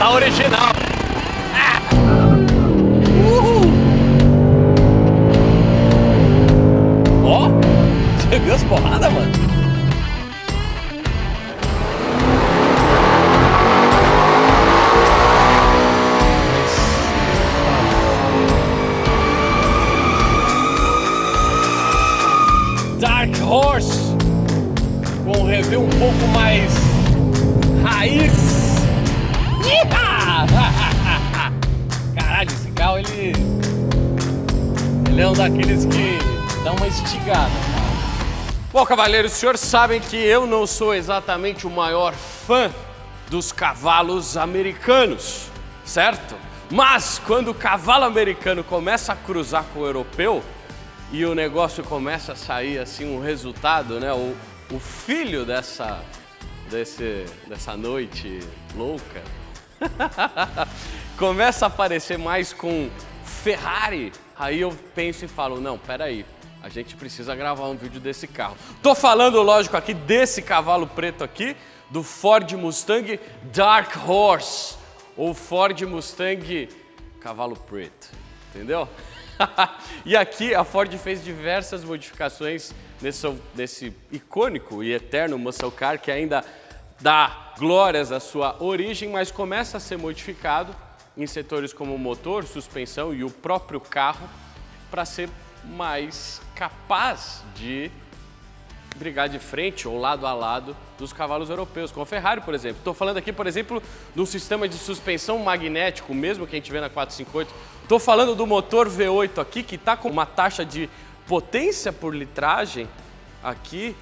tá original. Ó, você viu as porradas, mano? Dark Horse, com um review um pouco mais raiz. Caralho, esse carro ele é um daqueles que dá uma estigada. Bom, cavaleiros, os senhores sabem que eu não sou exatamente o maior fã dos cavalos americanos, certo? Mas quando o cavalo americano começa a cruzar com o europeu, e o negócio começa a sair assim, um resultado, né? O filho dessa noite louca começa a aparecer mais com Ferrari. Aí eu penso e falo, não, peraí, a gente precisa gravar um vídeo desse carro. Tô falando, lógico, aqui desse cavalo preto aqui, do Ford Mustang Dark Horse, ou Ford Mustang Cavalo Preto, entendeu? E aqui a Ford fez diversas modificações nesse icônico e eterno muscle car que ainda dá glórias à sua origem, mas começa a ser modificado em setores como motor, suspensão e o próprio carro para ser mais capaz de brigar de frente ou lado a lado dos cavalos europeus, como a Ferrari, por exemplo. Estou falando aqui, por exemplo, do sistema de suspensão magnético, mesmo que a gente vê na 458. Estou falando do motor V8 aqui, que está com uma taxa de potência por litragem aqui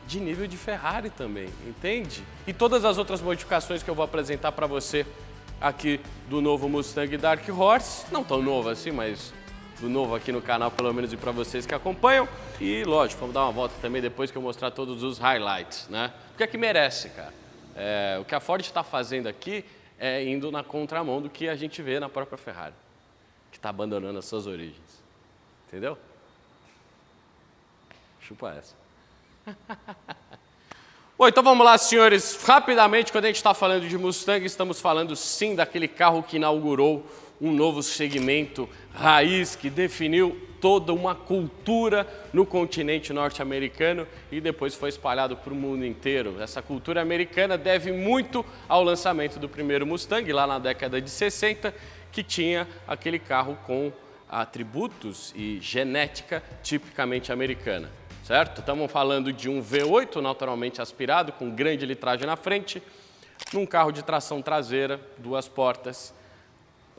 de nível de Ferrari também, entende? E todas as outras modificações que eu vou apresentar para você aqui do novo Mustang Dark Horse, não tão novo assim, mas do novo aqui no canal, pelo menos, e para vocês que acompanham. E, lógico, vamos dar uma volta também depois que eu mostrar todos os highlights, né? Porque é que merece, cara. O que a Ford está fazendo aqui é indo na contramão do que a gente vê na própria Ferrari, que está abandonando as suas origens. Entendeu? Chupa essa. Bom, então vamos lá, senhores. Rapidamente, quando a gente está falando de Mustang, estamos falando sim daquele carro que inaugurou um novo segmento raiz, que definiu toda uma cultura no continente norte-americano e depois foi espalhado para o mundo inteiro. Essa cultura americana deve muito ao lançamento do primeiro Mustang, lá na década de 60, que tinha aquele carro com atributos e genética tipicamente americana, certo? Estamos falando de um V8 naturalmente aspirado, com grande litragem na frente, num carro de tração traseira, 2 portas,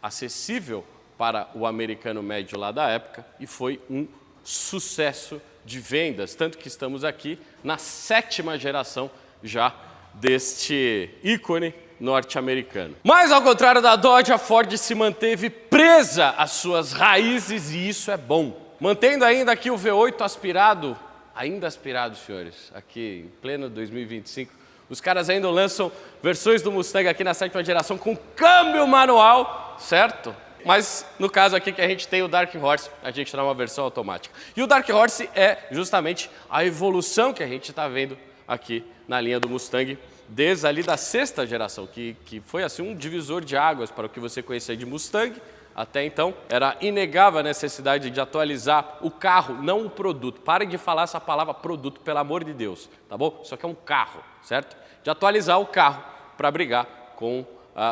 acessível para o americano médio lá da época, e foi um sucesso de vendas, tanto que estamos aqui na 7ª geração já deste ícone norte-americano. Mas ao contrário da Dodge, a Ford se manteve presa às suas raízes e isso é bom. Mantendo ainda aqui o V8 aspirado, ainda aspirado, senhores, aqui em pleno 2025, os caras ainda lançam versões do Mustang aqui na 7ª geração com câmbio manual, certo? Mas no caso aqui que a gente tem o Dark Horse, a gente dá uma versão automática. E o Dark Horse é justamente a evolução que a gente está vendo aqui na linha do Mustang, desde ali da 6ª geração, que foi assim um divisor de águas para o que você conhecia de Mustang. Até então, era inegável a necessidade de atualizar o carro, não o produto. Parem de falar essa palavra produto, pelo amor de Deus, tá bom? Isso aqui é um carro, certo? De atualizar o carro para brigar com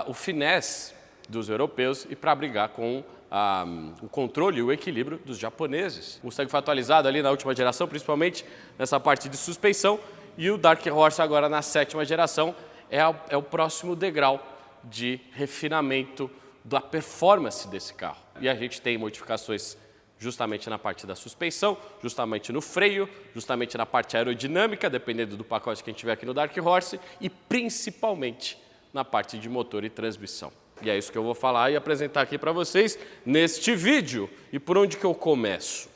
o finesse dos europeus e para brigar com o controle e o equilíbrio dos japoneses. O Mustang foi atualizado ali na última geração, principalmente nessa parte de suspensão, e o Dark Horse agora na 7ª geração é o próximo degrau de refinamento da performance desse carro. E a gente tem modificações justamente na parte da suspensão, justamente no freio, justamente na parte aerodinâmica, dependendo do pacote que a gente tiver aqui no Dark Horse, e principalmente na parte de motor e transmissão. E é isso que eu vou falar e apresentar aqui para vocês neste vídeo. E por onde que eu começo?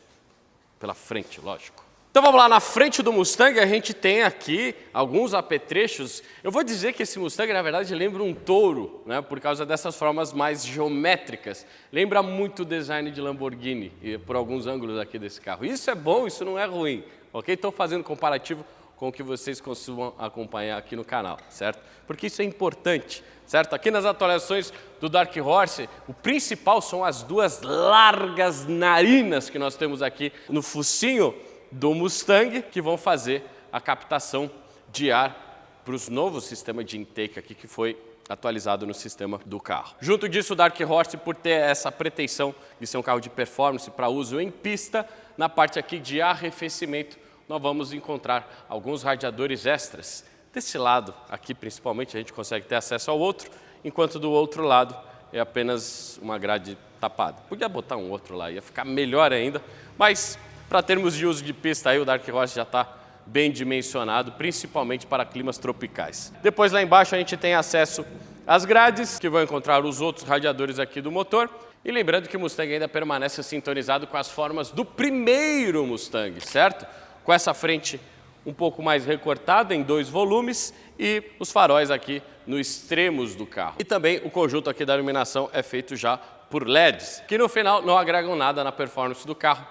Pela frente, lógico. Então vamos lá, na frente do Mustang a gente tem aqui alguns apetrechos. Eu vou dizer que esse Mustang, na verdade, lembra um touro, né, por causa dessas formas mais geométricas. Lembra muito o design de Lamborghini, por alguns ângulos aqui desse carro. Isso é bom, isso não é ruim, ok? Estou fazendo comparativo com o que vocês costumam acompanhar aqui no canal, certo? Porque isso é importante, certo? Aqui nas atualizações do Dark Horse, o principal são as duas largas narinas que nós temos aqui no focinho do Mustang, que vão fazer a captação de ar para os novos sistemas de intake aqui que foi atualizado no sistema do carro. Junto disso, o Dark Horse, por ter essa pretensão de ser um carro de performance para uso em pista, na parte aqui de arrefecimento, nós vamos encontrar alguns radiadores extras. Desse lado aqui, principalmente, a gente consegue ter acesso ao outro, enquanto do outro lado é apenas uma grade tapada. Podia botar um outro lá, ia ficar melhor ainda, mas para termos de uso de pista, aí o Dark Horse já está bem dimensionado, principalmente para climas tropicais. Depois lá embaixo a gente tem acesso às grades, que vão encontrar os outros radiadores aqui do motor. E lembrando que o Mustang ainda permanece sintonizado com as formas do primeiro Mustang, certo? Com essa frente um pouco mais recortada em 2 volumes e os faróis aqui nos extremos do carro. E também o conjunto aqui da iluminação é feito já por LEDs, que no final não agregam nada na performance do carro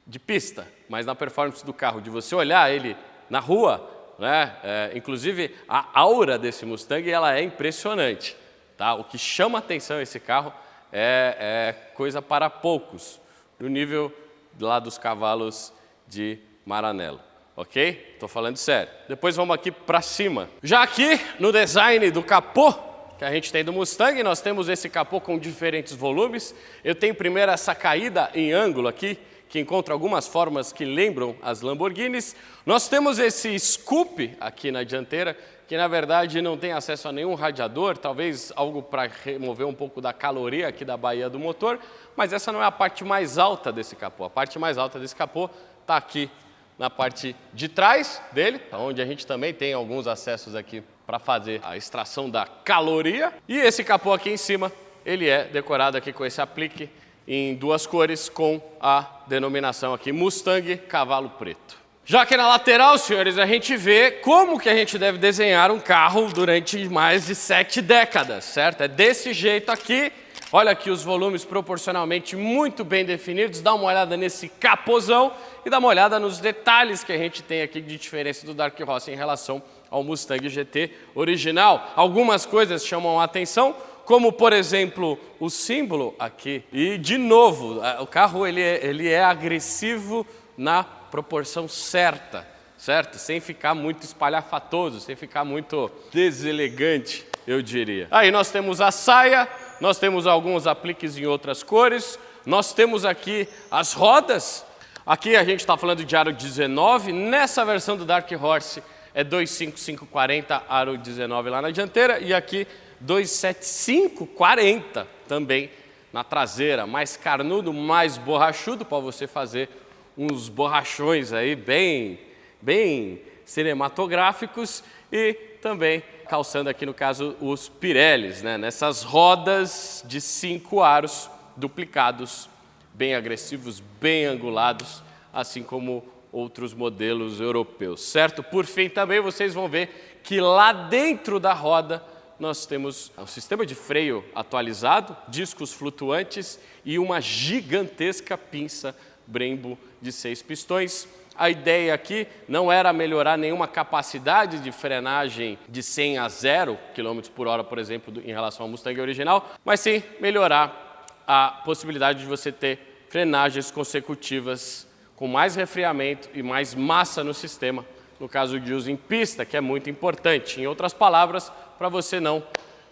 de pista, mas na performance do carro, de você olhar ele na rua, né? Inclusive a aura desse Mustang ela é impressionante, tá? O que chama atenção esse carro é coisa para poucos, no nível lá dos cavalos de Maranello, ok? Estou falando sério. Depois vamos aqui para cima. Já aqui no design do capô que a gente tem do Mustang, nós temos esse capô com diferentes volumes. Eu tenho primeiro essa caída em ângulo aqui, que encontra algumas formas que lembram as Lamborghinis. Nós temos esse scoop aqui na dianteira, que na verdade não tem acesso a nenhum radiador, talvez algo para remover um pouco da caloria aqui da baía do motor, mas essa não é a parte mais alta desse capô. A parte mais alta desse capô está aqui na parte de trás dele, onde a gente também tem alguns acessos aqui para fazer a extração da caloria. E esse capô aqui em cima, ele é decorado aqui com esse aplique em 2 cores com a denominação aqui Mustang Cavalo Preto. Já que na lateral, senhores, a gente vê como que a gente deve desenhar um carro durante mais de 7 décadas, certo? É desse jeito aqui. Olha aqui os volumes proporcionalmente muito bem definidos. Dá uma olhada nesse capozão e dá uma olhada nos detalhes que a gente tem aqui de diferença do Dark Horse em relação ao Mustang GT original. Algumas coisas chamam a atenção, como, por exemplo, o símbolo aqui. E, de novo, o carro ele é agressivo na proporção certa, certo? Sem ficar muito espalhafatoso, sem ficar muito deselegante, eu diria. Aí nós temos a saia, nós temos alguns apliques em outras cores, nós temos aqui as rodas. Aqui a gente está falando de aro 19, nessa versão do Dark Horse é 25540 aro 19 lá na dianteira e aqui 27540 também na traseira, mais carnudo, mais borrachudo, para você fazer uns borrachões aí bem cinematográficos e também calçando aqui no caso os Pirellis, né? Nessas rodas de 5 aros duplicados, bem agressivos, bem angulados, assim como outros modelos europeus, certo? Por fim também vocês vão ver que lá dentro da roda nós temos um sistema de freio atualizado, discos flutuantes e uma gigantesca pinça Brembo de 6 pistões. A ideia aqui não era melhorar nenhuma capacidade de frenagem de 100 a 0 km por hora, por exemplo, em relação ao Mustang original, mas sim melhorar a possibilidade de você ter frenagens consecutivas com mais resfriamento e mais massa no sistema, no caso de uso em pista, que é muito importante. Em outras palavras, para você não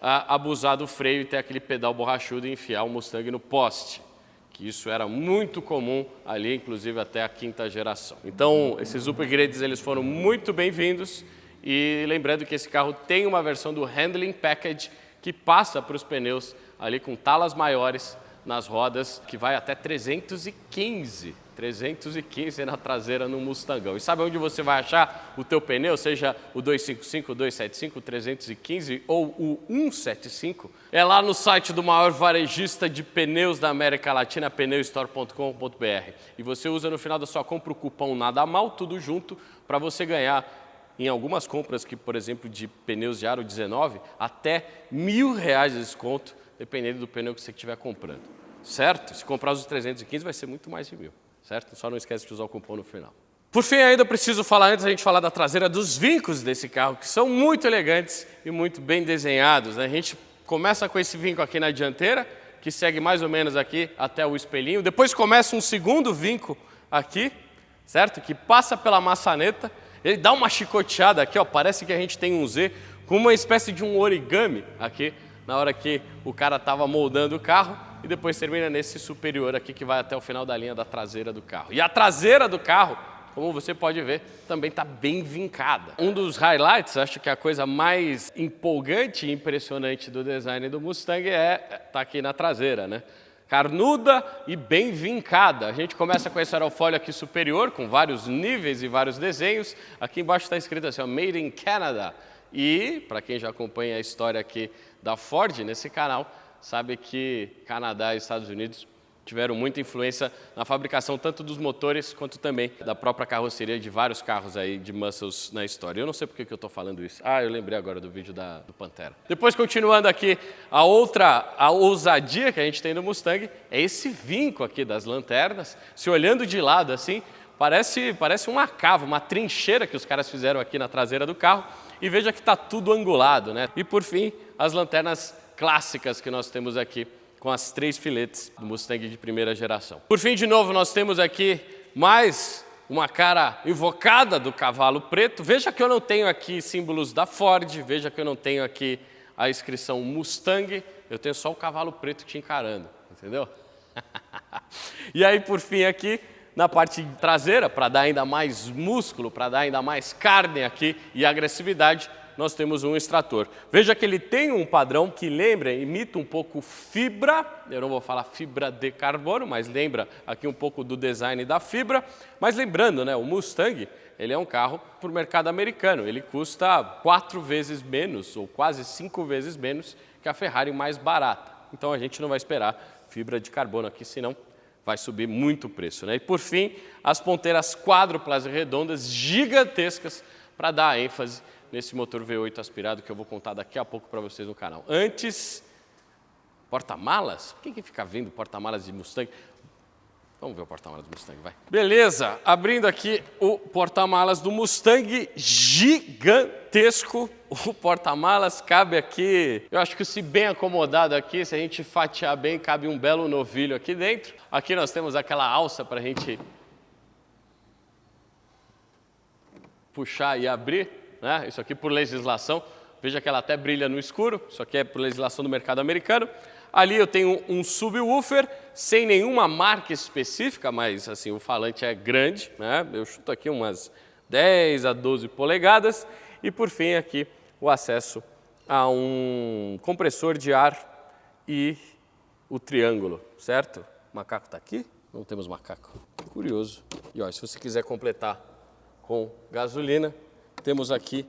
abusar do freio e ter aquele pedal borrachudo e enfiar o Mustang no poste, que isso era muito comum ali, inclusive até a 5ª geração. Então, esses upgrades eles foram muito bem-vindos e lembrando que esse carro tem uma versão do Handling Package que passa para os pneus ali com talas maiores nas rodas, que vai até 315 na traseira no Mustangão. E sabe onde você vai achar o teu pneu, seja o 255, o 275, o 315 ou o 175? É lá no site do maior varejista de pneus da América Latina, pneustore.com.br. E você usa no final da sua compra o cupom Nada Mal, tudo junto, para você ganhar em algumas compras, que por exemplo de pneus de aro 19, até R$1.000 de desconto, dependendo do pneu que você estiver comprando. Certo? Se comprar os 315 vai ser muito mais de 1.000. Certo? Só não esquece de usar o cupom no final. Por fim, ainda preciso falar, antes da gente falar da traseira, dos vincos desse carro, que são muito elegantes e muito bem desenhados, né? A gente começa com esse vinco aqui na dianteira, que segue mais ou menos aqui até o espelhinho. Depois começa um segundo vinco aqui, certo? Que passa pela maçaneta. Ele dá uma chicoteada aqui, ó, parece que a gente tem um Z, com uma espécie de um origami aqui, na hora que o cara estava moldando o carro. E depois termina nesse superior aqui, que vai até o final da linha da traseira do carro. E a traseira do carro, como você pode ver, também está bem vincada. Um dos highlights, acho que a coisa mais empolgante e impressionante do design do Mustang tá aqui na traseira, né? Carnuda e bem vincada. A gente começa com esse aerofólio aqui superior, com vários níveis e vários desenhos. Aqui embaixo está escrito assim, ó, Made in Canada. E, para quem já acompanha a história aqui da Ford nesse canal, sabe que Canadá e Estados Unidos tiveram muita influência na fabricação tanto dos motores quanto também da própria carroceria de vários carros aí de muscles na história. Eu não sei por que eu estou falando isso. Eu lembrei agora do vídeo do Pantera. Depois, continuando aqui, a ousadia que a gente tem no Mustang é esse vinco aqui das lanternas. Se olhando de lado assim, parece uma cava, uma trincheira que os caras fizeram aqui na traseira do carro. E veja que está tudo angulado, né? E por fim, as lanternas clássicas que nós temos aqui, com as 3 filetes do Mustang de primeira geração. Por fim, de novo, nós temos aqui mais uma cara invocada do cavalo preto. Veja que eu não tenho aqui símbolos da Ford, veja que eu não tenho aqui a inscrição Mustang, eu tenho só o cavalo preto te encarando, entendeu? E aí, por fim, aqui, na parte traseira, para dar ainda mais músculo, para dar ainda mais carne aqui e agressividade, nós temos um extrator. Veja que ele tem um padrão que imita um pouco fibra, eu não vou falar fibra de carbono, mas lembra aqui um pouco do design da fibra. Mas lembrando, né, o Mustang, ele é um carro para o mercado americano, ele custa 4 vezes menos, ou quase 5 vezes menos, que a Ferrari mais barata. Então a gente não vai esperar fibra de carbono aqui, senão vai subir muito o preço, né? E por fim, as ponteiras quádruplas e redondas gigantescas para dar ênfase nesse motor V8 aspirado que eu vou contar daqui a pouco para vocês no canal. Antes, porta-malas? Por que fica vendo porta-malas de Mustang? Vamos ver o porta-malas do Mustang, vai. Beleza, abrindo aqui o porta-malas do Mustang, gigantesco. O porta-malas cabe aqui, eu acho que se bem acomodado aqui, se a gente fatiar bem, cabe um belo novilho aqui dentro. Aqui nós temos aquela alça para a gente puxar e abrir, né? Isso aqui por legislação, veja que ela até brilha no escuro, isso aqui é por legislação do mercado americano. Ali eu tenho um subwoofer, sem nenhuma marca específica, mas assim, o falante é grande, né? Eu chuto aqui umas 10 a 12 polegadas. E por fim aqui o acesso a um compressor de ar e o triângulo, certo? O macaco está aqui? Não temos macaco. Curioso. E ó, se você quiser completar com gasolina, temos aqui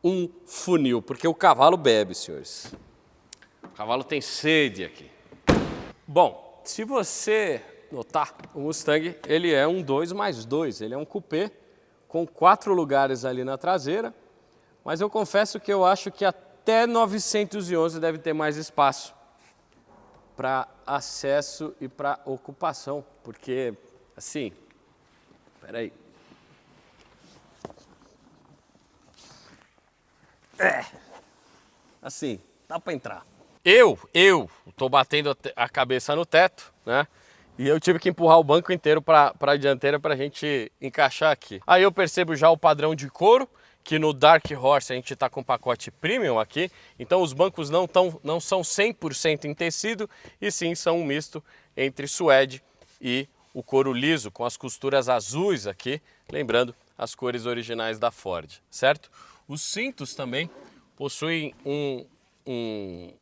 um funil, porque o cavalo bebe, senhores. O cavalo tem sede aqui. Bom, se você notar, o Mustang, ele é um 2+2, ele é um coupé com 4 lugares ali na traseira, mas eu confesso que eu acho que até 911 deve ter mais espaço para acesso e para ocupação, porque, assim, peraí. Assim, dá para entrar. Eu tô batendo a cabeça no teto, né? E eu tive que empurrar o banco inteiro para a dianteira para a gente encaixar aqui. Aí eu percebo já o padrão de couro, que no Dark Horse a gente está com pacote premium aqui. Então os bancos não são 100% em tecido, e sim são um misto entre suede e o couro liso, com as costuras azuis aqui, lembrando as cores originais da Ford, certo? Os cintos também possuem um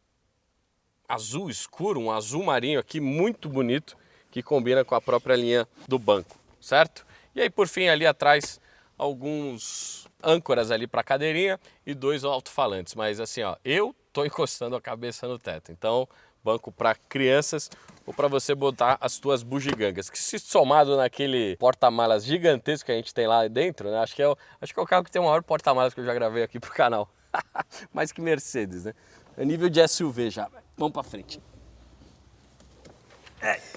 azul escuro, um azul marinho aqui muito bonito, que combina com a própria linha do banco, certo? E aí por fim ali atrás alguns âncoras ali para cadeirinha e 2 alto-falantes, mas assim ó, eu tô encostando a cabeça no teto, então banco para crianças ou para você botar as tuas bugigangas, que se somado naquele porta-malas gigantesco que a gente tem lá dentro, né? Acho que é o carro que tem o maior porta-malas que eu já gravei aqui pro canal. Mais que Mercedes, né? É nível de SUV já. Vamos para frente.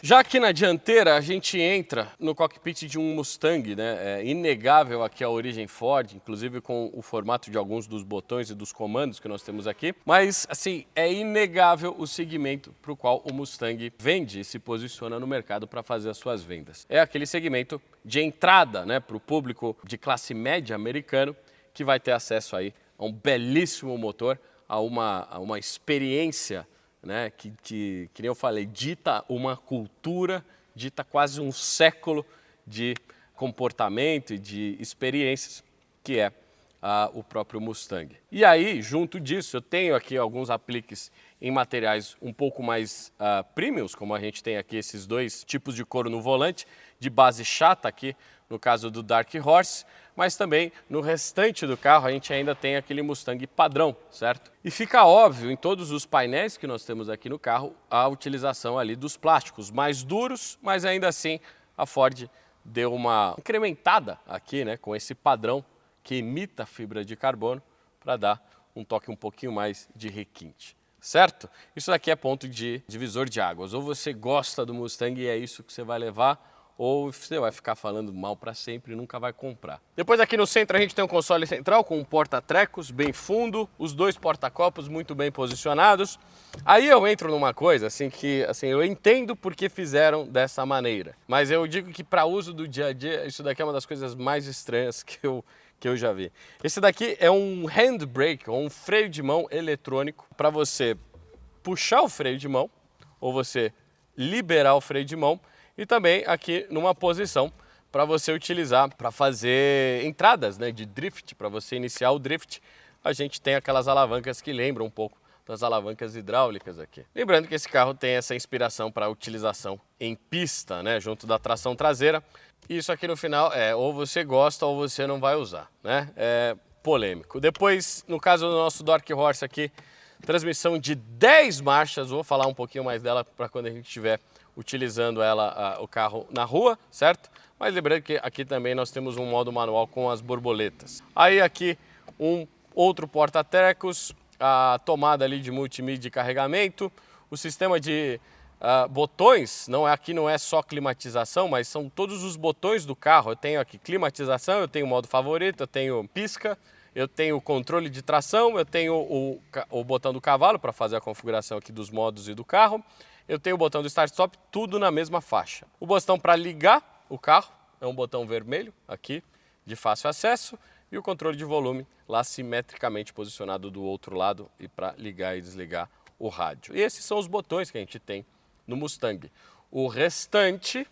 Já aqui na dianteira, a gente entra no cockpit de um Mustang, né? É inegável aqui a origem Ford, inclusive com o formato de alguns dos botões e dos comandos que nós temos aqui. Mas, assim, é inegável o segmento para o qual o Mustang vende e se posiciona no mercado para fazer as suas vendas. É aquele segmento de entrada, né, para o público de classe média americano, que vai ter acesso aí a um belíssimo motor, a uma experiência, né, que nem eu falei, dita uma cultura, dita quase um século de comportamento e de experiências, que é o próprio Mustang. E aí, junto disso, eu tenho aqui alguns apliques em materiais um pouco mais premiums, como a gente tem aqui esses dois tipos de couro no volante, de base chata aqui, no caso do Dark Horse, mas também no restante do carro a gente ainda tem aquele Mustang padrão, certo? E fica óbvio em todos os painéis que nós temos aqui no carro a utilização ali dos plásticos mais duros, mas ainda assim a Ford deu uma incrementada aqui, né, com esse padrão que imita a fibra de carbono para dar um toque um pouquinho mais de requinte, certo? Isso daqui é ponto de divisor de águas. Ou você gosta do Mustang e é isso que você vai levar, ou você vai ficar falando mal para sempre e nunca vai comprar. Depois aqui no centro a gente tem um console central com um porta-trecos bem fundo, os dois porta-copos muito bem posicionados. Aí eu entro numa coisa assim que eu entendo porque fizeram dessa maneira, mas eu digo que para uso do dia a dia isso daqui é uma das coisas mais estranhas que eu já vi. Esse daqui é um handbrake, ou um freio de mão eletrônico para você puxar o freio de mão ou você liberar o freio de mão, e também aqui numa posição para você utilizar para fazer entradas, né, de drift, para você iniciar o drift. A gente tem aquelas alavancas que lembram um pouco das alavancas hidráulicas aqui. Lembrando que esse carro tem essa inspiração para utilização em pista, né, junto da tração traseira. Isso aqui no final é ou você gosta ou você não vai usar, né? É polêmico. Depois, no caso do nosso Dark Horse aqui, transmissão de 10 marchas, vou falar um pouquinho mais dela para quando a gente estiver utilizando ela, o carro na rua, certo? Mas lembrando que aqui também nós temos um modo manual com as borboletas. Aí aqui um outro porta-trecos, a tomada ali de multimídia e carregamento, o sistema de botões, aqui não é só climatização, mas são todos os botões do carro. Eu tenho aqui climatização, eu tenho modo favorito, eu tenho pisca, eu tenho o controle de tração, eu tenho o botão do cavalo para fazer a configuração aqui dos modos e do carro. Eu tenho o botão do Start-Stop, tudo na mesma faixa. O botão para ligar o carro é um botão vermelho aqui, de fácil acesso, e o controle de volume lá simetricamente posicionado do outro lado e para ligar e desligar o rádio. E esses são os botões que a gente tem no Mustang. O restante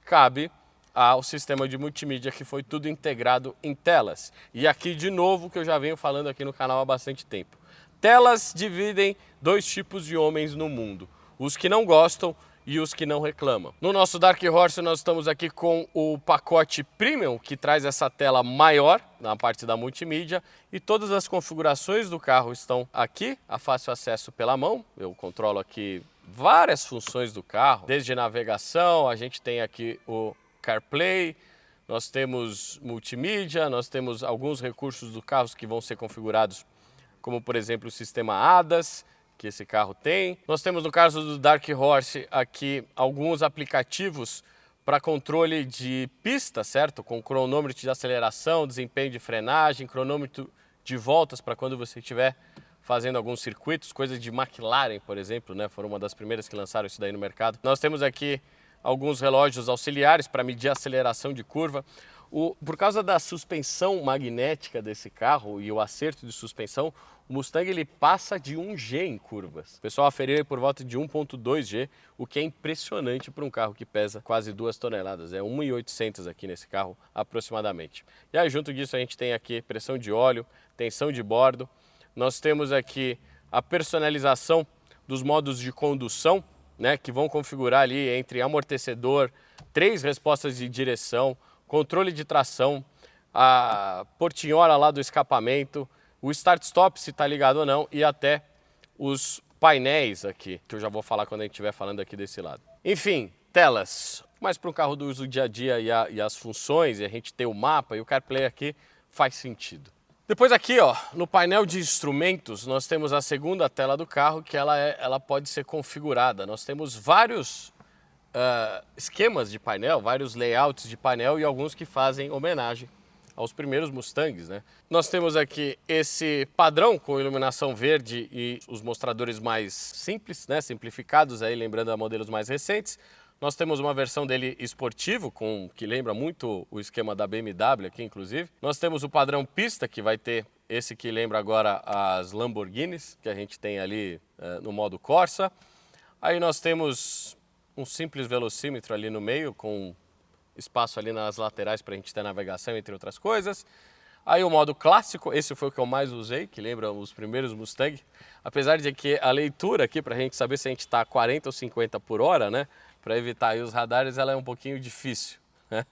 cabe ao sistema de multimídia, que foi tudo integrado em telas. E aqui de novo, que eu já venho falando aqui no canal há bastante tempo. Telas dividem dois tipos de homens no mundo: os que não gostam e os que não reclamam. No nosso Dark Horse nós estamos aqui com o pacote Premium, que traz essa tela maior na parte da multimídia, e todas as configurações do carro estão aqui, a fácil acesso pela mão. Eu controlo aqui várias funções do carro, desde navegação, a gente tem aqui o CarPlay, nós temos multimídia, nós temos alguns recursos do carro que vão ser configurados, como por exemplo o sistema ADAS, que esse carro tem. Nós temos no caso do Dark Horse aqui alguns aplicativos para controle de pista, certo? Com cronômetro de aceleração, desempenho de frenagem, cronômetro de voltas para quando você estiver fazendo alguns circuitos, coisas de McLaren, por exemplo, né? Foram uma das primeiras que lançaram isso daí no mercado. Nós temos aqui alguns relógios auxiliares para medir a aceleração de curva. Por causa da suspensão magnética desse carro e o acerto de suspensão, o Mustang ele passa de 1G em curvas. O pessoal aferiu por volta de 1.2G, o que é impressionante para um carro que pesa quase 2 toneladas. É 1.800 aqui nesse carro aproximadamente. E aí junto disso a gente tem aqui pressão de óleo, tensão de bordo. Nós temos aqui a personalização dos modos de condução, né, que vão configurar ali entre amortecedor, 3 respostas de direção, controle de tração, a portinhola lá do escapamento, o start-stop se está ligado ou não, e até os painéis aqui, que eu já vou falar quando a gente estiver falando aqui desse lado. Enfim, telas, mas para um carro do uso dia a dia e as funções, e a gente ter o mapa e o CarPlay aqui, faz sentido. Depois aqui, ó, no painel de instrumentos, nós temos a segunda tela do carro, que ela pode ser configurada. Nós temos vários esquemas de painel, vários layouts de painel e alguns que fazem homenagem aos primeiros Mustangs, né? Nós temos aqui esse padrão com iluminação verde e os mostradores mais simples, né? Simplificados, aí, lembrando a modelos mais recentes. Nós temos uma versão dele esportivo, que lembra muito o esquema da BMW aqui, inclusive. Nós temos o padrão pista, que vai ter esse que lembra agora as Lamborghinis, que a gente tem ali no modo Corsa. Aí nós temos um simples velocímetro ali no meio, com espaço ali nas laterais para a gente ter navegação, entre outras coisas. Aí o modo clássico, esse foi o que eu mais usei, que lembra os primeiros Mustang. Apesar de que a leitura aqui, para a gente saber se a gente está a 40 ou 50 por hora, né? Para evitar aí os radares, ela é um pouquinho difícil, né?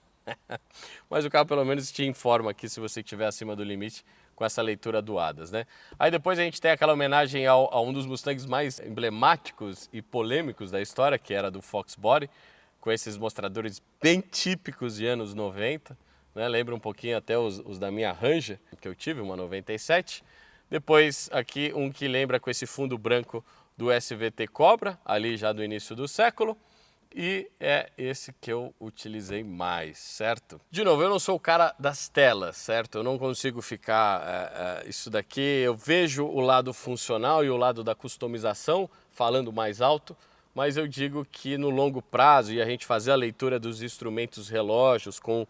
Mas o carro pelo menos te informa aqui se você estiver acima do limite com essa leitura do ADAS, né? Aí depois a gente tem aquela homenagem a um dos Mustangs mais emblemáticos e polêmicos da história, que era do Fox Body, com esses mostradores bem típicos de anos 90, né? Lembra um pouquinho até os da minha Ranger, que eu tive, uma 97. Depois aqui um que lembra com esse fundo branco do SVT Cobra, ali já do início do século. E é esse que eu utilizei mais, certo? De novo, eu não sou o cara das telas, certo? Eu não consigo ficar isso daqui. Eu vejo o lado funcional e o lado da customização falando mais alto, mas eu digo que no longo prazo, e a gente fazer a leitura dos instrumentos relógios com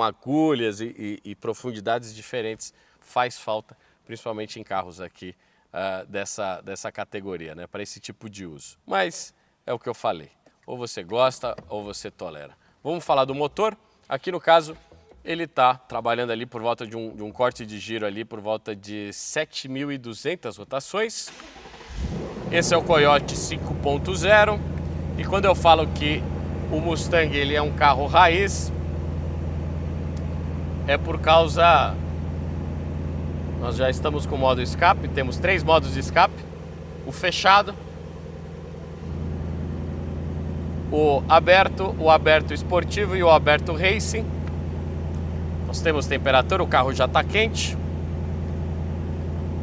agulhas e profundidades diferentes, faz falta, principalmente em carros aqui dessa categoria, né? Para esse tipo de uso. Mas é o que eu falei. Ou você gosta ou você tolera. Vamos falar do motor. Aqui no caso, ele está trabalhando ali por volta de um corte de giro ali por volta de 7.200 rotações. Esse é o Coyote 5.0. E quando eu falo que o Mustang ele é um carro raiz, é por causa... Nós já estamos com o modo escape, temos 3 modos de escape. O fechado, o aberto esportivo e o aberto racing. Nós temos temperatura, o carro já está quente.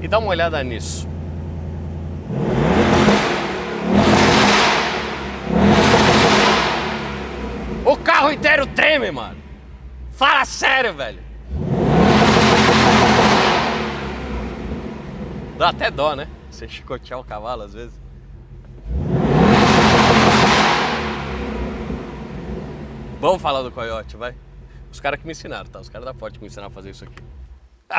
E dá uma olhada nisso. O carro inteiro treme, mano. Fala sério, velho. Dá até dó, né? Você chicotear o cavalo às vezes. Vamos falar do Coyote, vai? Os caras que me ensinaram, tá? Os caras da Ford que me ensinaram a fazer isso aqui.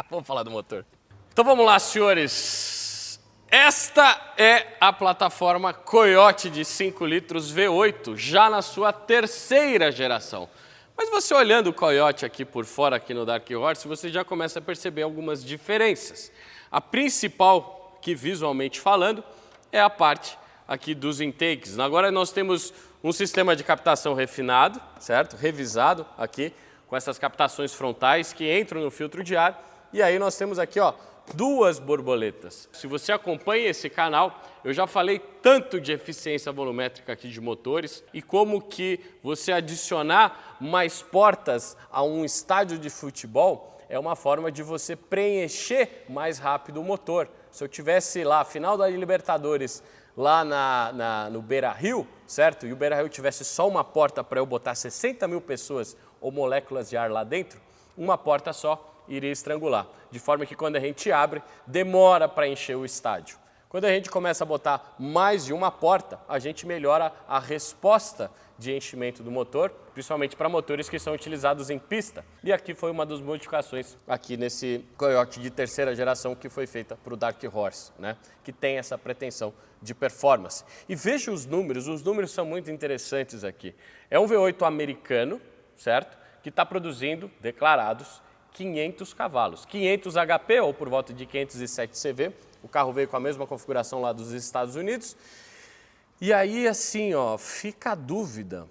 Vamos falar do motor. Então vamos lá, senhores. Esta é a plataforma Coyote de 5 litros V8, já na sua 3ª geração. Mas você olhando o Coyote aqui por fora, aqui no Dark Horse, você já começa a perceber algumas diferenças. A principal, que visualmente falando, é a parte aqui dos intakes. Agora nós temos um sistema de captação refinado, certo? Revisado aqui, com essas captações frontais que entram no filtro de ar. E aí nós temos aqui, ó, 2 borboletas. Se você acompanha esse canal, eu já falei tanto de eficiência volumétrica aqui de motores e como que você adicionar mais portas a um estádio de futebol é uma forma de você preencher mais rápido o motor. Se eu tivesse lá, final da Libertadores, lá no Beira-Rio, certo? E o Beira-Rio tivesse só uma porta para eu botar 60 mil pessoas ou moléculas de ar lá dentro, uma porta só iria estrangular. De forma que quando a gente abre, demora para encher o estádio. Quando a gente começa a botar mais de uma porta, a gente melhora a resposta de enchimento do motor, principalmente para motores que são utilizados em pista. E aqui foi uma das modificações aqui nesse Coyote de 3ª geração que foi feita para o Dark Horse, né? Que tem essa pretensão de performance. E veja os números são muito interessantes aqui. É um V8 americano, certo? Que está produzindo, declarados, 500 cavalos. 500 HP, ou por volta de 507 CV. O carro veio com a mesma configuração lá dos Estados Unidos. E aí, assim, ó, fica a dúvida,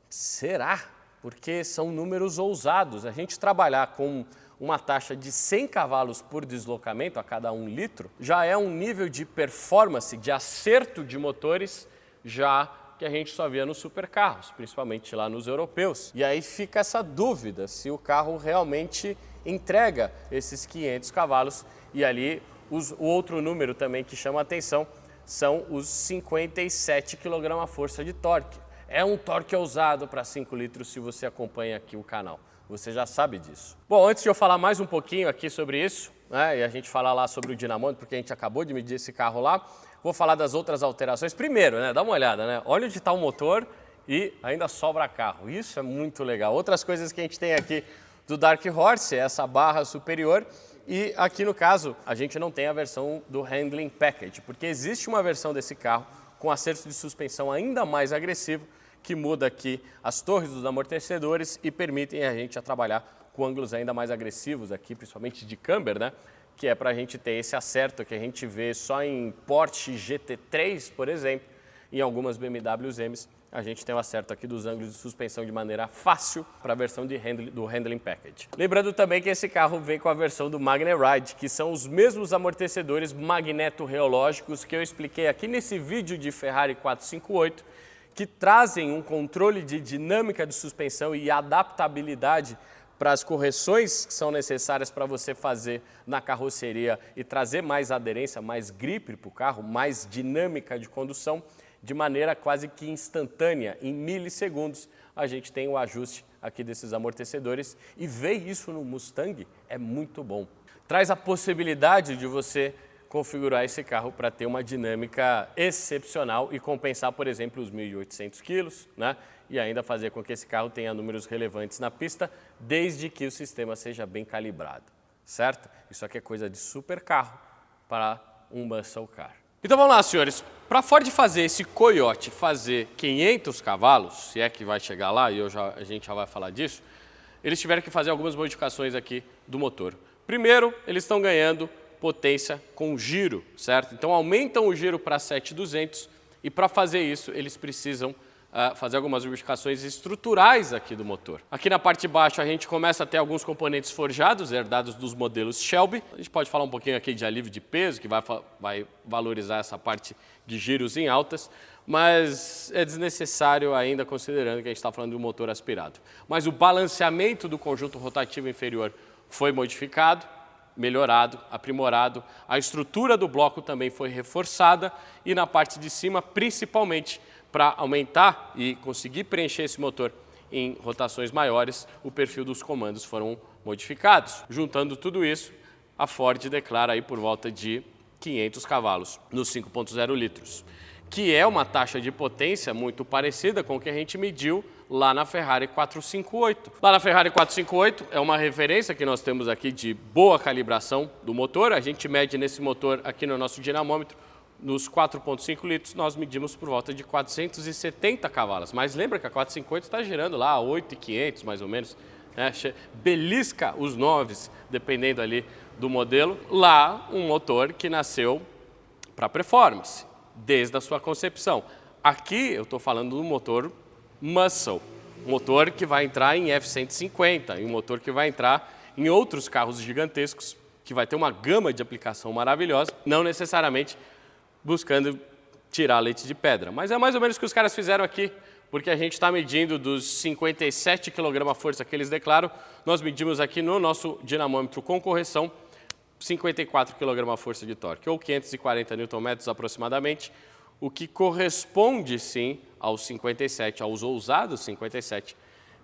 será? Porque são números ousados. A gente trabalhar com uma taxa de 100 cavalos por deslocamento a cada 1 litro, já é um nível de performance, de acerto de motores, já que a gente só via nos supercarros, principalmente lá nos europeus. E aí fica essa dúvida se o carro realmente entrega esses 500 cavalos. E ali o outro número também que chama a atenção são os 57 kgf de torque. É um torque ousado para 5 litros se você acompanha aqui o canal. Você já sabe disso. Bom, antes de eu falar mais um pouquinho aqui sobre isso, né, e a gente falar lá sobre o dinamômetro, porque a gente acabou de medir esse carro lá, vou falar das outras alterações. Primeiro, né, dá uma olhada, né? Olha onde está o motor e ainda sobra carro. Isso é muito legal. Outras coisas que a gente tem aqui do Dark Horse é essa barra superior. E aqui no caso, a gente não tem a versão do Handling Package, porque existe uma versão desse carro com acerto de suspensão ainda mais agressivo, que muda aqui as torres dos amortecedores e permitem a gente trabalhar com ângulos ainda mais agressivos aqui, principalmente de camber, né? Que é para a gente ter esse acerto que a gente vê só em Porsche GT3, por exemplo, em algumas BMWs M's. A gente tem o acerto aqui dos ângulos de suspensão de maneira fácil para a versão do Handling Package. Lembrando também que esse carro vem com a versão do MagneRide, que são os mesmos amortecedores magneto-reológicos que eu expliquei aqui nesse vídeo de Ferrari 458, que trazem um controle de dinâmica de suspensão e adaptabilidade para as correções que são necessárias para você fazer na carroceria e trazer mais aderência, mais grip para o carro, mais dinâmica de condução, de maneira quase que instantânea, em milissegundos, a gente tem o ajuste aqui desses amortecedores e ver isso no Mustang é muito bom. Traz a possibilidade de você configurar esse carro para ter uma dinâmica excepcional e compensar, por exemplo, os 1.800 quilos, né? E ainda fazer com que esse carro tenha números relevantes na pista, desde que o sistema seja bem calibrado, certo? Isso aqui é coisa de super carro para um muscle car. Então vamos lá, senhores. Para a Ford fazer esse Coyote fazer 500 cavalos, se é que vai chegar lá, e a gente já vai falar disso, eles tiveram que fazer algumas modificações aqui do motor. Primeiro, eles estão ganhando potência com giro, certo? Então aumentam o giro para 7.200 e para fazer isso eles precisam fazer algumas modificações estruturais aqui do motor. Aqui na parte de baixo a gente começa a ter alguns componentes forjados, herdados dos modelos Shelby. A gente pode falar um pouquinho aqui de alívio de peso, que vai valorizar essa parte de giros em altas, mas é desnecessário ainda considerando que a gente está falando de um motor aspirado. Mas o balanceamento do conjunto rotativo inferior foi modificado, melhorado, aprimorado. A estrutura do bloco também foi reforçada e na parte de cima, principalmente, para aumentar e conseguir preencher esse motor em rotações maiores, o perfil dos comandos foram modificados. Juntando tudo isso, a Ford declara aí por volta de 500 cavalos nos 5.0 litros, que é uma taxa de potência muito parecida com o que a gente mediu lá na Ferrari 458. Lá na Ferrari 458 é uma referência que nós temos aqui de boa calibração do motor. A gente mede nesse motor aqui no nosso dinamômetro. Nos 4.5 litros, nós medimos por volta de 470 cavalos. Mas lembra que a 458 está girando lá 8.500 mais ou menos. Né? Belisca os 9, dependendo ali do modelo. Lá, um motor que nasceu para performance, desde a sua concepção. Aqui, eu estou falando do motor muscle. Um motor que vai entrar em F-150, e um motor que vai entrar em outros carros gigantescos, que vai ter uma gama de aplicação maravilhosa, não necessariamente buscando tirar leite de pedra. Mas é mais ou menos o que os caras fizeram aqui, porque a gente está medindo dos 57 kgf que eles declaram, nós medimos aqui no nosso dinamômetro com correção 54 kgf de torque, ou 540 Nm aproximadamente, o que corresponde sim aos 57, aos ousados 57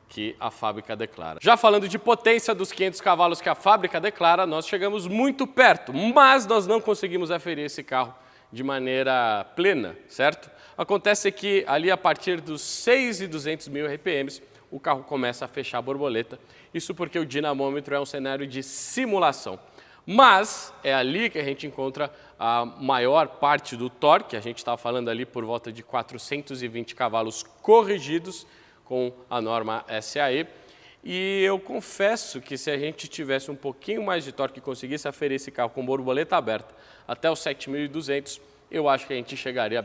que a fábrica declara. Já falando de potência dos 500 cavalos que a fábrica declara, nós chegamos muito perto, mas nós não conseguimos aferir esse carro de maneira plena, certo? Acontece que ali a partir dos 6.200.000 RPMs, o carro começa a fechar a borboleta. Isso porque o dinamômetro é um cenário de simulação. Mas é ali que a gente encontra a maior parte do torque. A gente está falando ali por volta de 420 cavalos corrigidos com a norma SAE. E eu confesso que se a gente tivesse um pouquinho mais de torque e conseguisse aferir esse carro com borboleta aberta até os 7.200, eu acho que a gente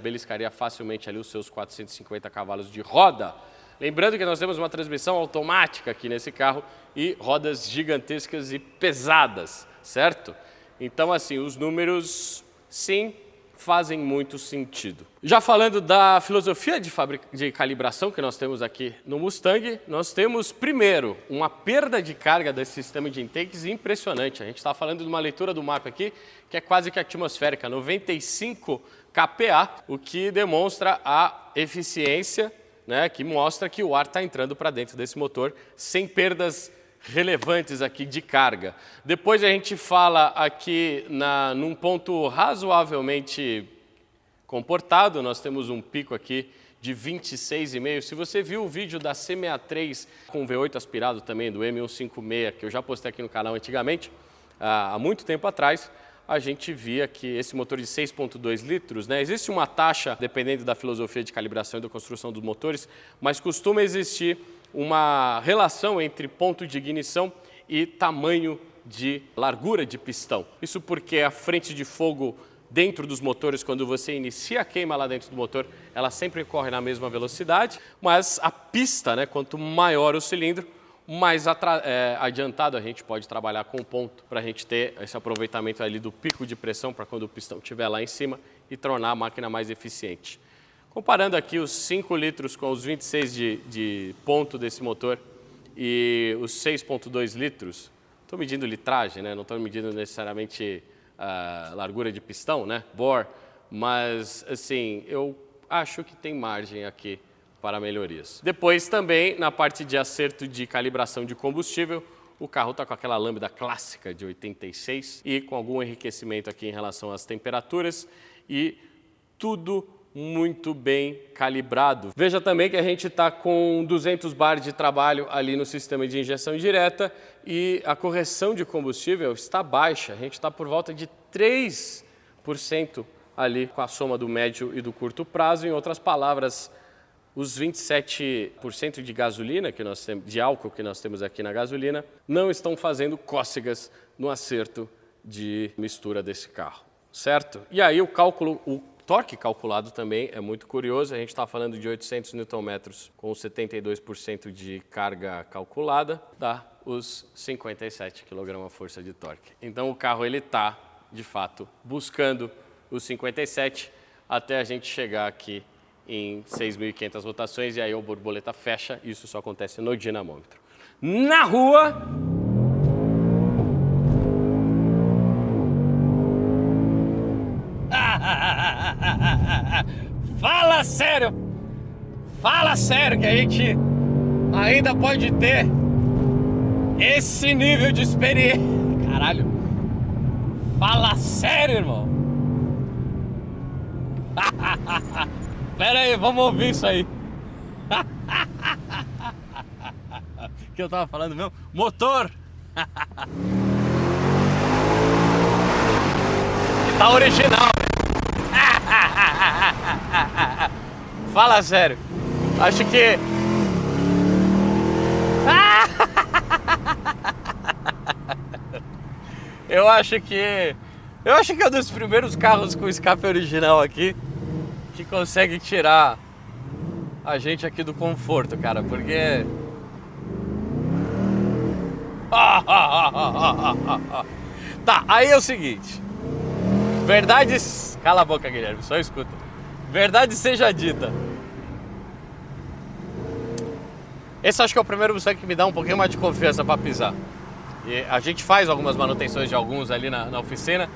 beliscaria facilmente ali os seus 450 cavalos de roda. Lembrando que nós temos uma transmissão automática aqui nesse carro e rodas gigantescas e pesadas, certo? Então, assim, os números, sim, fazem muito sentido. Já falando da filosofia de calibração que nós temos aqui no Mustang, nós temos, primeiro, uma perda de carga desse sistema de intakes impressionante. A gente está falando de uma leitura do mapa aqui que é quase que atmosférica, 95 kPa, o que demonstra a eficiência, né, que mostra que o ar está entrando para dentro desse motor sem perdas relevantes aqui de carga. Depois a gente fala aqui num ponto razoavelmente comportado, nós temos um pico aqui de 26,5. Se você viu o vídeo da C63 com V8 aspirado também, do M156, que eu já postei aqui no canal antigamente, há muito tempo atrás, a gente via que esse motor de 6,2 litros, né, existe uma taxa, dependendo da filosofia de calibração e da construção dos motores, mas costuma existir uma relação entre ponto de ignição e tamanho de largura de pistão. Isso porque a frente de fogo dentro dos motores, quando você inicia a queima lá dentro do motor, ela sempre corre na mesma velocidade, mas a pista, né, quanto maior o cilindro, mais adiantado a gente pode trabalhar com o ponto para a gente ter esse aproveitamento ali do pico de pressão para quando o pistão estiver lá em cima e tornar a máquina mais eficiente. Comparando aqui os 5 litros com os 26 de ponto desse motor e os 6,2 litros, estou medindo litragem, né? Não estou medindo necessariamente largura de pistão, né? Bore, mas assim, eu acho que tem margem aqui para melhorias. Depois também, na parte de acerto de calibração de combustível, o carro está com aquela lambda clássica de 86 e com algum enriquecimento aqui em relação às temperaturas e tudo muito bem calibrado. Veja também que a gente está com 200 bar de trabalho ali no sistema de injeção indireta e a correção de combustível está baixa. A gente está por volta de 3% ali com a soma do médio e do curto prazo. Em outras palavras, os 27% de gasolina que nós temos, de álcool que nós temos aqui na gasolina, não estão fazendo cócegas no acerto de mistura desse carro, certo? E aí o torque calculado também é muito curioso. A gente está falando de 800 Nm com 72% de carga calculada, dá os 57 kgf de torque. Então o carro ele está, de fato, buscando os 57 até a gente chegar aqui em 6.500 rotações e aí o borboleta fecha. Isso só acontece no dinamômetro. Na rua, fala sério que a gente ainda pode ter esse nível de experiência. Caralho, fala sério, irmão. Pera aí, vamos ouvir isso aí. O que eu tava falando mesmo? Motor! Tá original. Fala sério. Acho que... Eu acho que é um dos primeiros carros com escape original aqui que consegue tirar a gente aqui do conforto, cara, porque... Tá, aí é o seguinte. Verdades... Cala a boca, Guilherme, só escuta. Verdade seja dita. Esse acho que é o primeiro Mustang que me dá um pouquinho mais de confiança para pisar. E a gente faz algumas manutenções de alguns ali na oficina.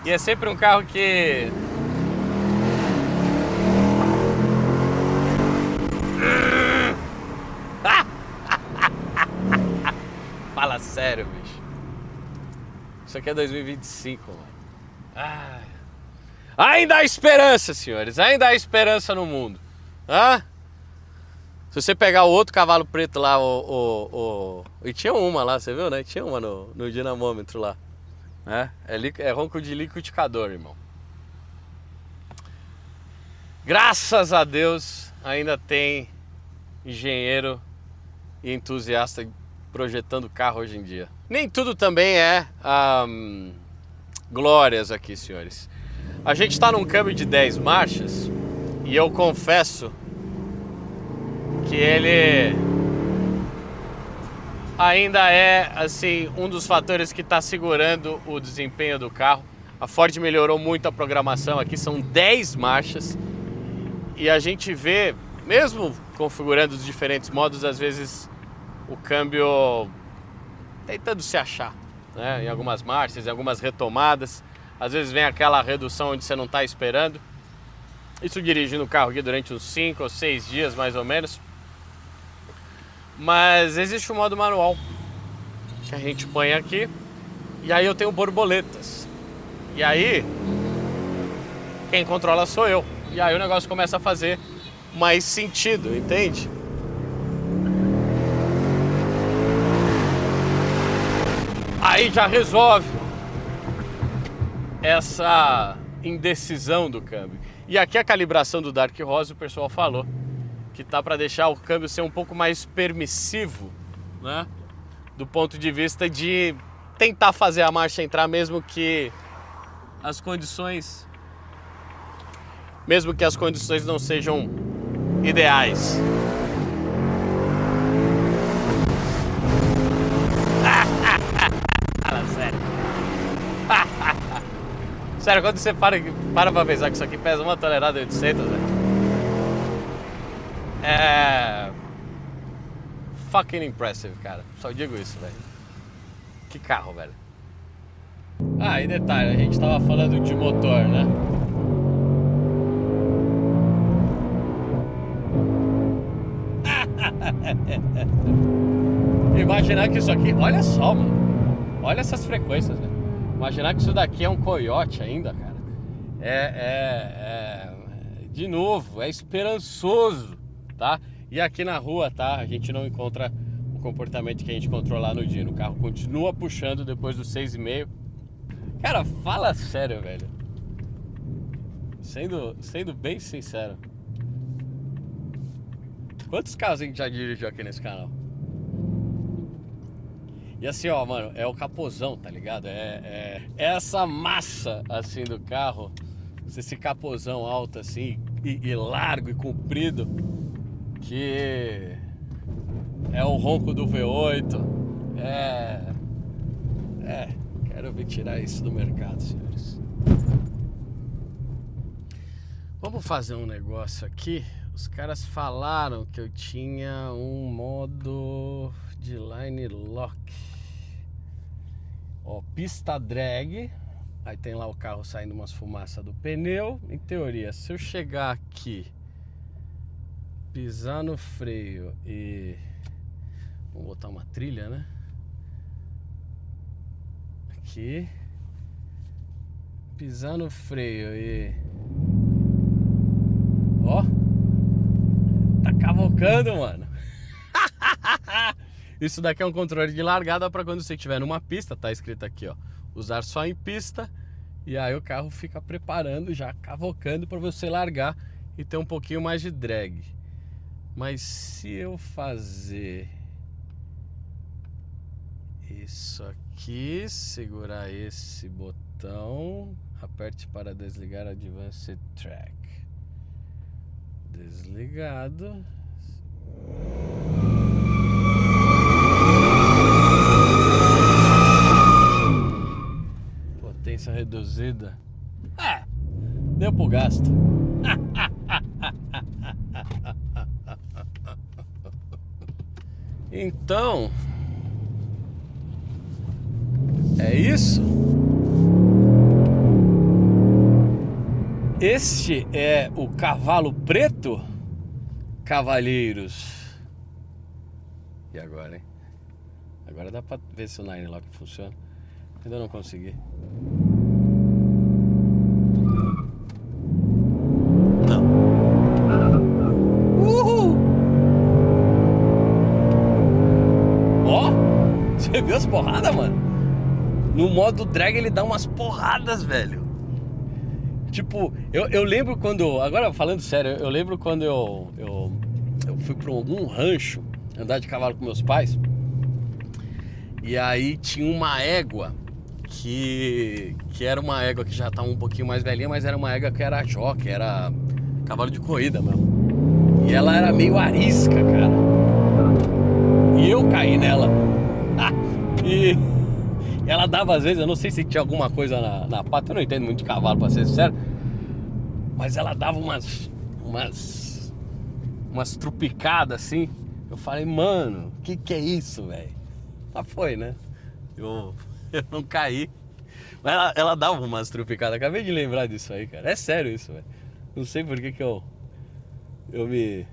E é sempre um carro que... Fala sério, bicho. Isso aqui é 2025, mano. Ainda há esperança, senhores. Ainda há esperança no mundo. Se você pegar o outro cavalo preto lá, e tinha uma lá, você viu, né? Tinha uma no dinamômetro lá. É ronco de liquidificador, irmão. Graças a Deus ainda tem engenheiro e entusiasta projetando carro hoje em dia. Nem tudo também é glórias aqui, senhores. A gente está num câmbio de 10 marchas e eu confesso que ele ainda é assim um dos fatores que está segurando o desempenho do carro. A Ford melhorou muito a programação aqui, são 10 marchas e a gente vê, mesmo configurando os diferentes modos, às vezes o câmbio tentando se achar, né? Em algumas marchas, em algumas retomadas, às vezes vem aquela redução onde você não está esperando. Isso dirigindo o carro aqui durante uns 5 ou 6 dias, mais ou menos. Mas existe um modo manual que a gente põe aqui. E aí eu tenho borboletas. E aí, quem controla sou eu. E aí o negócio começa a fazer mais sentido, entende? Aí já resolve essa indecisão do câmbio. E aqui a calibração do Dark Rose, o pessoal falou que tá para deixar o câmbio ser um pouco mais permissivo, né? Do ponto de vista de tentar fazer a marcha entrar mesmo que as condições não sejam ideais. Fala sério. Sério, quando você para pra pensar que isso aqui pesa 1 tonelada e 800, velho. É... fucking impressive, cara. Só digo isso, velho. Que carro, velho. Ah, e detalhe, a gente tava falando de motor, né? Imaginar que isso aqui... Olha só, mano. Olha essas frequências, velho. Imaginar que isso daqui é um Coyote ainda, cara. De novo, é esperançoso, tá? E aqui na rua, tá? A gente não encontra o comportamento que a gente encontrou lá no Dino. O carro continua puxando depois dos 6,5. Cara, fala sério, velho. Sendo bem sincero. Quantos carros a gente já dirigiu aqui nesse canal? E assim, ó, mano, é o capozão, tá ligado? É essa massa, assim, do carro. Esse capozão alto, assim, e largo e comprido. Que é o ronco do V8. Quero ver tirar isso do mercado, senhores. Vamos fazer um negócio aqui. Os caras falaram que eu tinha um modo de line lock. Ó, pista drag. Aí tem lá o carro saindo umas fumaças do pneu. Em teoria, se eu chegar aqui, pisar no freio e... vamos botar uma trilha, né? Aqui. Pisar no freio e... ó. Tá cavocando, mano. Isso daqui é um controle de largada para quando você estiver numa pista. Tá escrito aqui, ó. Usar só em pista. E aí o carro fica preparando, já cavocando para você largar e ter um pouquinho mais de drag. Mas se eu fazer isso aqui, segurar esse botão, aperte para desligar Advanced Track. Desligado. Potência reduzida. Deu pro gasto. Então, é isso. Este é o cavalo preto, cavalheiros. E agora, hein? Agora dá pra ver se o Nine Lock funciona. Ainda não consegui. Não. Uhul! Ó! Você viu as porradas, mano? No modo drag ele dá umas porradas, velho. Tipo, eu lembro quando... agora falando sério, eu lembro quando eu fui pra algum rancho andar de cavalo com meus pais. E aí tinha uma égua que era uma égua que já tá um pouquinho mais velhinha, mas era uma égua que era jockey, era cavalo de corrida mesmo. E ela era meio arisca, cara. E eu caí nela. E ela dava às vezes, eu não sei se tinha alguma coisa na pata, eu não entendo muito de cavalo, pra ser sincero. Mas ela dava umas trupicadas assim. Eu falei, mano, que é isso, velho? Mas foi, né? Eu não caí. Mas ela dava umas trupicadas. Acabei de lembrar disso aí, cara. É sério isso, velho. Não sei por que eu me...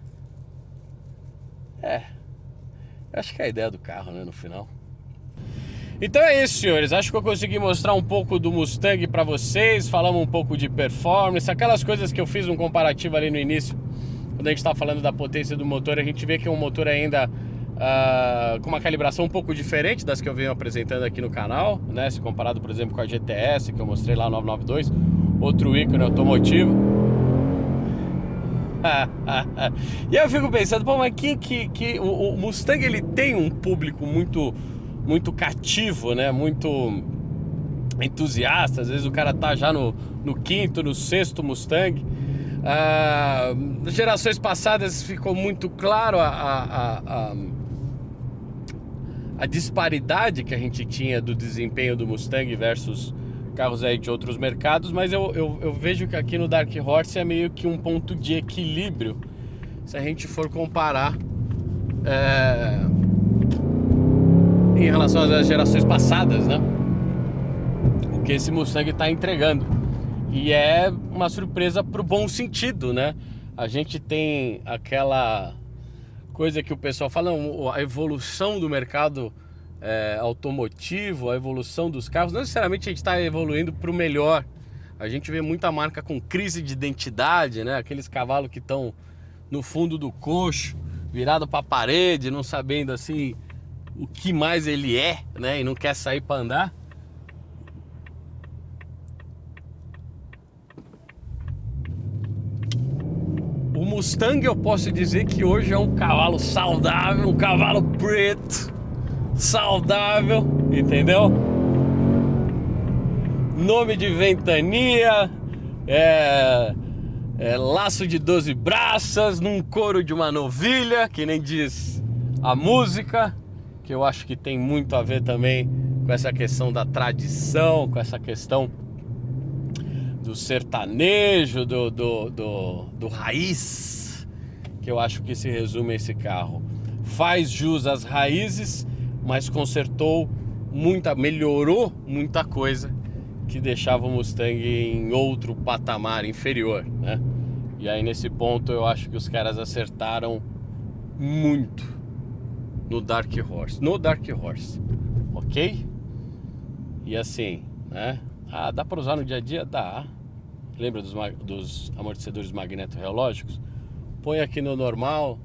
acho que é a ideia do carro, né, no final. Então é isso, senhores. Acho que eu consegui mostrar um pouco do Mustang para vocês. Falamos um pouco de performance, aquelas coisas que eu fiz um comparativo ali no início. Quando a gente está falando da potência do motor, a gente vê que é um motor ainda com uma calibração um pouco diferente das que eu venho apresentando aqui no canal, né? Se comparado, por exemplo, com a GTS, que eu mostrei lá, 992, outro ícone automotivo. E eu fico pensando, pô, mas o Mustang, ele tem um público muito cativo, né? Muito entusiasta. Às vezes o cara tá já no quinto, no sexto Mustang. Nas gerações passadas ficou muito claro a disparidade que a gente tinha do desempenho do Mustang versus carros aí de outros mercados, mas eu vejo que aqui no Dark Horse é meio que um ponto de equilíbrio se a gente for comparar em relação às gerações passadas, né? O que esse Mustang está entregando. E é uma surpresa pro bom sentido, né? A gente tem aquela coisa que o pessoal fala, a evolução do mercado automotivo, a evolução dos carros. Não necessariamente a gente está evoluindo para o melhor. A gente vê muita marca com crise de identidade, né? Aqueles cavalos que estão no fundo do coxo, virado para a parede, não sabendo assim o que mais ele é, né? E não quer sair para andar. O Mustang, eu posso dizer que hoje é um cavalo saudável, um cavalo preto, saudável, entendeu? Nome de ventania, laço de 12 braças, num couro de uma novilha, que nem diz a música, que eu acho que tem muito a ver também com essa questão da tradição, com essa questão do sertanejo, do raiz, que eu acho que se resume a esse carro. Faz jus às raízes, mas melhorou muita coisa que deixava o Mustang em outro patamar inferior, né? E aí nesse ponto eu acho que os caras acertaram muito no Dark Horse, ok? E assim, né? Dá para usar no dia a dia? Dá. Lembra dos amortecedores magneto-relógicos? Põe aqui no normal,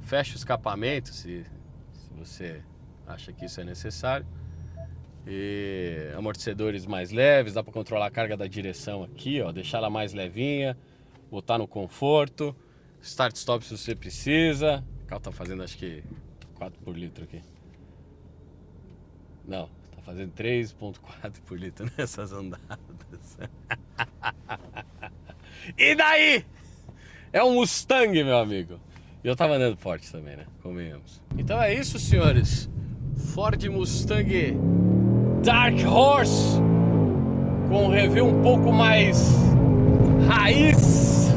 fecha o escapamento, se você acha que isso é necessário. E amortecedores mais leves, dá para controlar a carga da direção aqui, ó, deixar ela mais levinha, botar no conforto, start-stop se você precisa. O carro tá fazendo acho que 4 por litro aqui. Não, tá fazendo 3,4 por litro nessas andadas. E daí? É um Mustang, meu amigo. E eu tava andando forte também, né? Convenhamos. Então é isso, senhores. Ford Mustang Dark Horse, com um review um pouco mais raiz.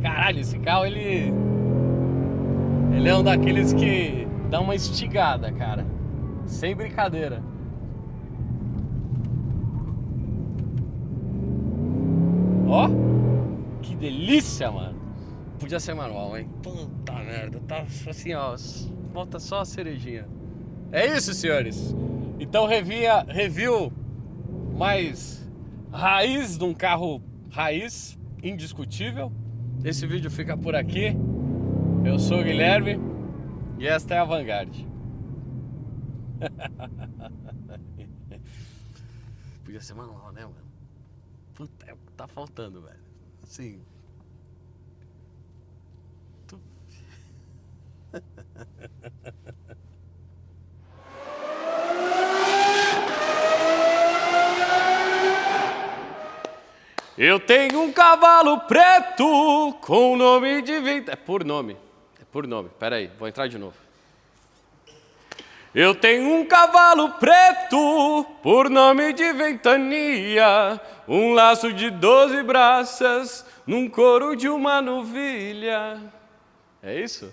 Caralho, esse carro, ele é um daqueles que dá uma estigada, cara. Sem brincadeira. Ó, que delícia, mano. Podia ser manual, hein? Puta merda, tá assim, ó. Falta só a cerejinha. É isso, senhores. Então, review mais raiz de um carro raiz, indiscutível. Esse vídeo fica por aqui. Eu sou o Guilherme e esta é a Vanguard. Podia ser manual, né, mano? Puta, é o que tá faltando, velho. Assim. Eu tenho um cavalo preto com nome de ventania. É por nome. Pera aí, vou entrar de novo. Eu tenho um cavalo preto por nome de ventania, um laço de 12 braças num couro de uma novilha. É isso?